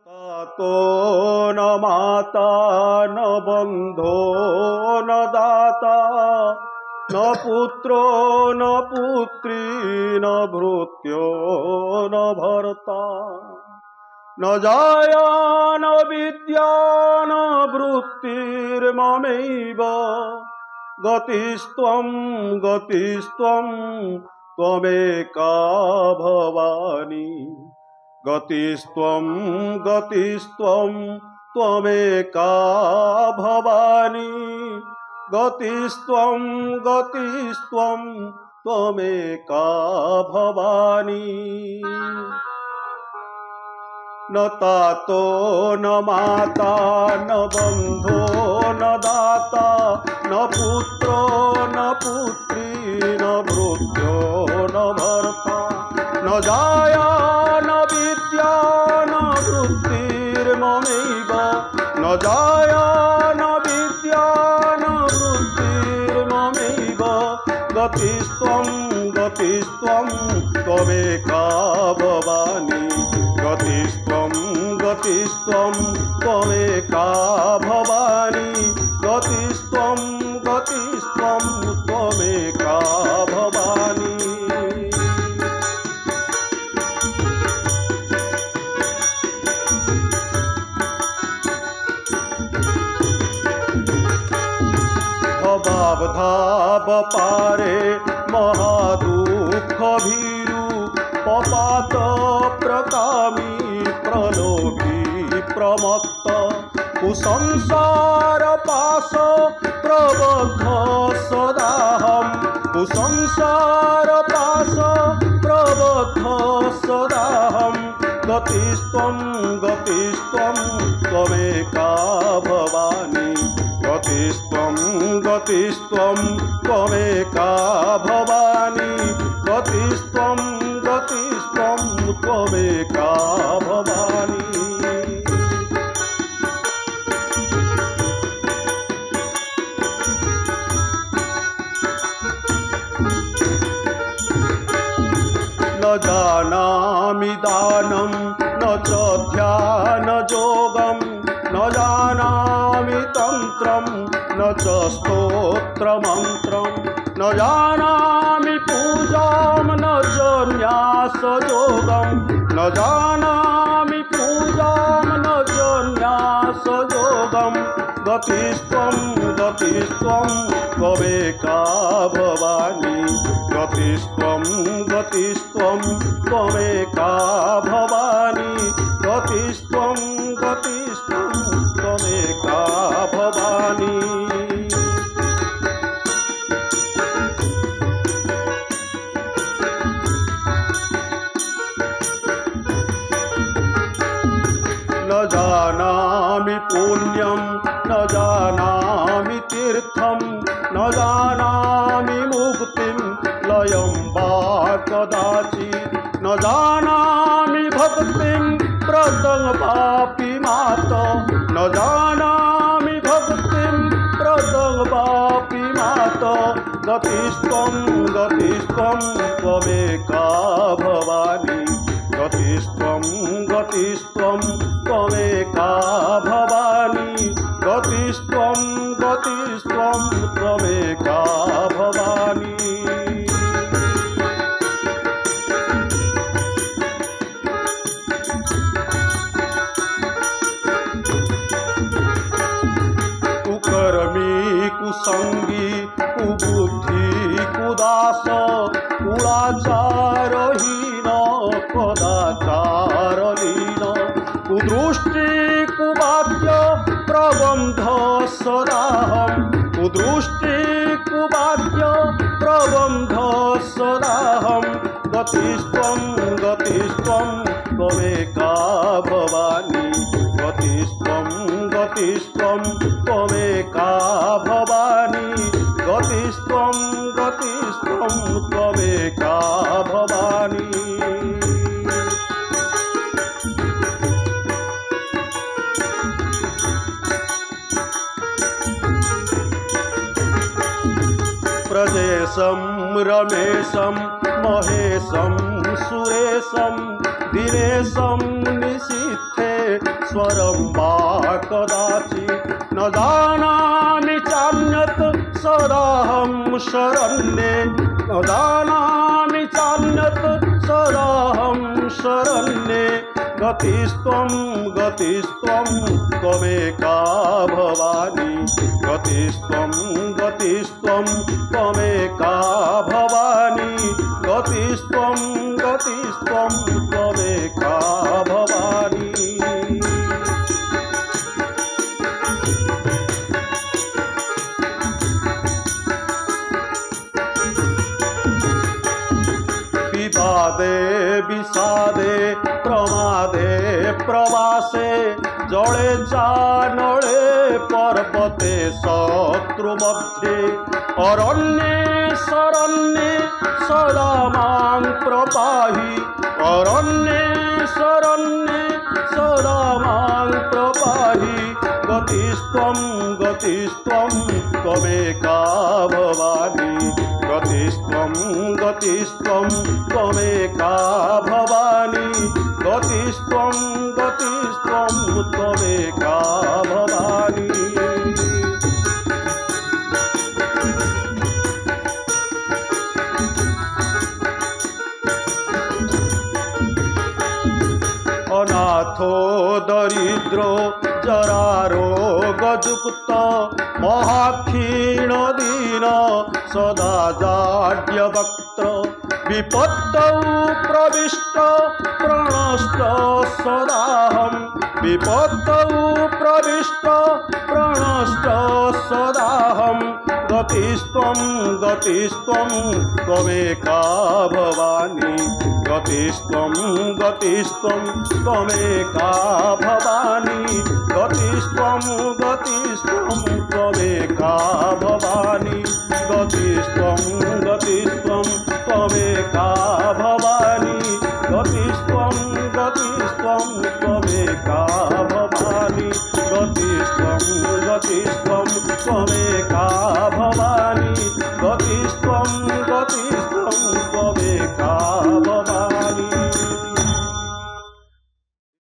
तो न माता न बंधो न दाता न पुत्रो न पुत्री न भृत्यो न भर्ता न जाया न विद्या न वृत्तिर्ममैव गतिस्त्वं त्वमेका भवानी गतिस्त्वं त्वमेका भवानी गतिस्त्वं त्वमेका भवानी न तातो न माता न बंधो न दाता न पुत्रो न पुत्री न भृत्यो न भर्ता न जाया न विद्या न वृत्तिर्ममैव न जाया न विद्या न वृत्तिर्ममैव गतिस्त्वं त्वमेका भवानी गतिस्त्वं त्वमेका भवानी गतिस्त्वं त्वमेका भवानी भवावधाव पारे महादुःख भीरु पपात प्रकामी प्रलोभी प्रमत्त कुसंसार पाश प्रबद्ध सदाहं कुसंसार पाश प्रबद्ध सदाहं गतिस्त्वं त्वमेका भवानी गतिस्त्वं त्वमेका भवानी गतिस्त्वं त्वमेका भवानी न जानामि दानं न च ध्यानयोगं न जानामि तन्त्रं न च स्तोत्रमन्त्रं न जानामि पूजां न च न्यासयोगं न जानामि पूजां न च न्यासयोगं गतिस्त्वं त्वमेका भवानी गतिस्त्वं त्वमेका भवानी गतिस्त्वं त्वमेका भवानी न जानामि पुण्यं न जानामि तीर्थं न जानामि मुक्तिं लयं वा कदाचित् न जानामि भक्तिं व्रतं वापि माता न जानामि भक्तिं व्रतं वापि माता गतिस्त्वं त्वमेका भवानी गतिस्त्वं त्वमेका भवानी गतिस्त्वं त्वमेका भवानी कुकर्मी कुसंगी कुबुद्धि कुदास कुलाचारहीन कदाचारलीन कुदृष्टि कुवाक्य प्रबंध सदाहं कुदृष्टि कुवाक्य प्रबंध सदाहं गतिस्त्वं त्वमेका भवानी गतिस्त्वं त्वमेका भवानी गतिस्त्वं त्वमेका भवानी प्रदेशं रमेशं महेशं सुरेशं दिनेशं निशीथे स्वरं वा कदाचि न जानामि चान्यत् सदाहं शरण्ये न जानामि चान्यत् सदाहं शरण्ये गतिस्त्वं त्वमेका भवानी गतिस्त्वं त्वमेका भवानी गतिस्त्वं त्वमेका भवानी विवादे विषादे प्रमादे प्रवासे जले चानले पर्वते शत्रुमध्ये अरण्ये शरण्ये सदा मां प्रपाहि अरण्ये शरण्ये सदा मां प्रपाहि गतिस्त्वं त्वमेका भवानी गतिस्त्वं त्वमेका भवानी गतिस्त्वं त्वमेका भवानी अनाथो दरिद्रो जरारोगयुक्त महाक्षीण दीन सदा जाड्यवक्त्र विपत्तौ प्रविष्ट प्रणष्ट सदाहं विपत्तौ प्रविष्ट प्रणष्ट सदाहं गतिस्त्वं त्वमेका भवानी गतिस्त्वं त्वमेका भवानी गतिस्त्वं त्वमेका भवानी गतिस्त्वं त्वमेका भवानी गतिस्त्वं त्वमेका भवानी गतिस्त्वं त्वमेका